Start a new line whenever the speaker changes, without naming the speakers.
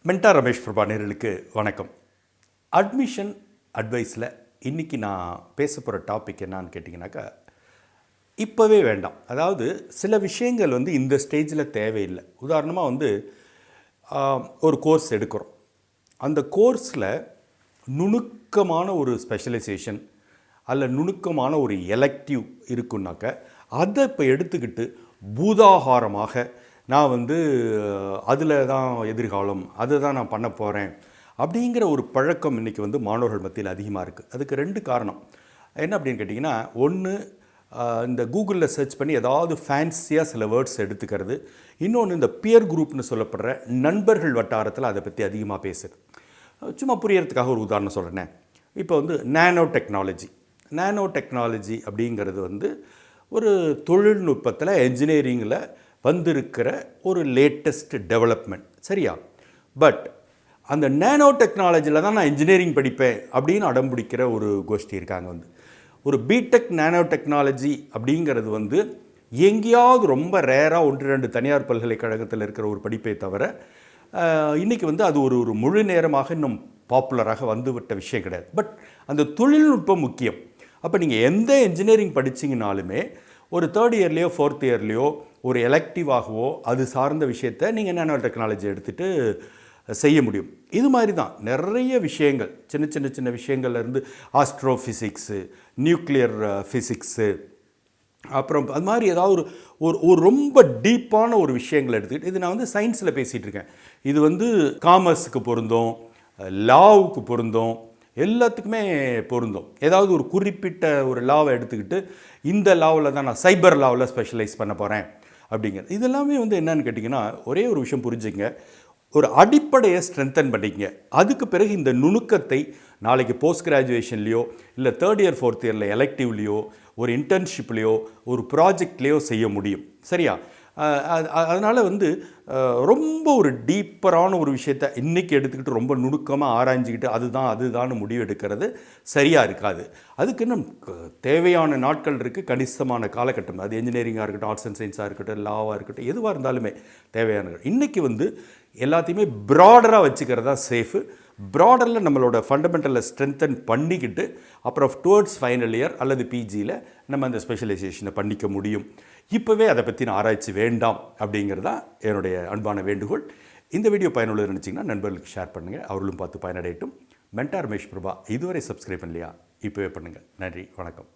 Mentor Ramesh Prabha நேயர்களுக்கு வணக்கம். Admission அட்வைஸில் இன்றைக்கி நான் பேச போகிற டாபிக் என்னான்னு கேட்டிங்கனாக்கா, இப்போவே வேண்டாம். அதாவது சில விஷயங்கள் இந்த ஸ்டேஜில் தேவையில்லை. உதாரணமாக ஒரு கோர்ஸ் எடுக்கிறோம். அந்த கோர்ஸில் நுணுக்கமான ஒரு ஸ்பெஷலைசேஷன் அல்ல நுணுக்கமான ஒரு எலெக்டிவ் இருக்குன்னாக்க, அதை இப்போ எடுத்துக்கிட்டு பூதாகாரமாக நான் அதில் தான் எதிர்காலம், அதை தான் நான் பண்ண போகிறேன் அப்படிங்கிற ஒரு பழக்கம் இன்றைக்கி மாணவர்கள் மத்தியில் அதிகமாக இருக்குது. அதுக்கு 2 காரணம். என்ன அப்படின்னு கேட்டிங்கன்னா, ஒன்று இந்த கூகுளில் சர்ச் பண்ணி ஏதாவது ஃபேன்சியாக சில வேர்ட்ஸ் எடுத்துக்கிறது. இன்னொன்று இந்த பியர் குரூப்னு சொல்லப்படுற நண்பர்கள் வட்டாரத்தில் அதை பற்றி அதிகமாக பேசுது. சும்மா புரியறதுக்காக ஒரு உதாரணம் சொல்கிறேன்னே. இப்போ நானோ டெக்னாலஜி அப்படிங்கிறது ஒரு தொழில்நுட்பத்தில் என்ஜினியரிங்கில் வந்திருக்கிற ஒரு லேட்டஸ்ட் டெவலப்மெண்ட், சரியா? பட் அந்த நேனோ டெக்னாலஜியில் தான் நான் இன்ஜினியரிங் படிப்பேன் அப்படின்னு அடம்பிடிக்கிற ஒரு கோஷ்டி இருக்காங்க. ஒரு பிடெக் நேனோ டெக்னாலஜி அப்படிங்கிறது எங்கேயாவது ரொம்ப ரேராக 1-2 தனியார் பல்கலைக்கழகத்தில் இருக்கிற ஒரு படிப்பை தவிர இன்றைக்கி அது ஒரு முழு நேரமாக இன்னும் பாப்புலராக வந்துவிட்ட விஷயம் கிடையாது. பட் அந்த தொழில்நுட்பம் முக்கியம். அப்போ நீங்கள் எந்த இன்ஜினியரிங் படிச்சிங்கனாலுமே ஒரு 3rd இயர்லேயோ 4th இயர்லேயோ ஒரு எலெக்டிவாகவோ அது சார்ந்த விஷயத்தை நீங்கள் நேனோ டெக்னாலஜி எடுத்துகிட்டு செய்ய முடியும். இது மாதிரி தான் நிறைய விஷயங்கள், சின்ன விஷயங்கள்லேருந்து ஆஸ்ட்ரோஃபிசிக்ஸு, நியூக்ளியர் ஃபிசிக்ஸு, அப்புறம் அது மாதிரி ஏதாவது ஒரு ரொம்ப டீப்பான ஒரு விஷயங்களை எடுத்துக்கிட்டு, இது நான் சயின்ஸில் பேசிகிட்டு இருக்கேன். இது காமர்ஸுக்கு பொருந்தும், லாவுக்கு பொருந்தும், எல்லாத்துக்குமே பொருந்தும். ஏதாவது ஒரு குறிப்பிட்ட ஒரு லாவை எடுத்துக்கிட்டு இந்த லாவில் தான் நான் சைபர் லாவில் ஸ்பெஷலைஸ் பண்ண போகிறேன் அப்படிங்கிறது. இதெல்லாமே என்னன்னு கேட்டிங்கன்னா, ஒரே ஒரு விஷயம் புரிஞ்சுங்க. ஒரு அடிப்படையை ஸ்ட்ரென்தன் பண்ணிக்கங்க. அதுக்கு பிறகு இந்த நுணுக்கத்தை நாளைக்கு போஸ்ட் கிராஜுவேஷன்லேயோ இல்லை 3rd இயர் 4th இயரில் எலெக்டிவ்லேயோ ஒரு இன்டர்ன்ஷிப்லேயோ ஒரு ப்ராஜெக்ட்லேயோ செய்ய முடியும், சரியா? அதனால் ரொம்ப ஒரு டீப்பரான ஒரு விஷயத்தை இன்றைக்கி எடுத்துக்கிட்டு ரொம்ப நுணுக்கமாக ஆராய்ஞ்சிக்கிட்டு அதுதான் முடிவு எடுக்கிறது சரியாக இருக்காது. அதுக்கு இன்னும் தேவையான நாட்கள் இருக்குது, கணிசமான காலகட்டம். அது என்ஜினியரிங்காக இருக்கட்டும், ஆர்ட்ஸ் அண்ட் சயின்ஸாக இருக்கட்டும், லாவாக இருக்கட்டும், எதுவாக இருந்தாலுமே தேவையான இன்றைக்கி எல்லாத்தையுமே ப்ராடராக வச்சுக்கிறது தான் சேஃபு. ப்ராடரில் நம்மளோட ஃபண்டமெண்டலை ஸ்ட்ரென்தன் பண்ணிக்கிட்டு அப்புறம் டுவர்ட்ஸ் ஃபைனல் இயர் அல்லது பிஜியில் நம்ம அந்த ஸ்பெஷலைசேஷனை பண்ணிக்க முடியும். இப்போவே அதை பற்றின ஆராய்ச்சி வேண்டாம் அப்படிங்கிறது தான் என்னுடைய அன்பான வேண்டுகோள். இந்த வீடியோ பயனுள்ளது நினச்சிங்கன்னா நண்பர்களுக்கு ஷேர் பண்ணுங்கள், அவர்களும் பார்த்து பயனடையட்டும். மென்டார் ரமேஷ் பிரபா இதுவரை சப்ஸ்கிரைப் பண்ணலையா? இப்போவே பண்ணுங்கள். நன்றி, வணக்கம்.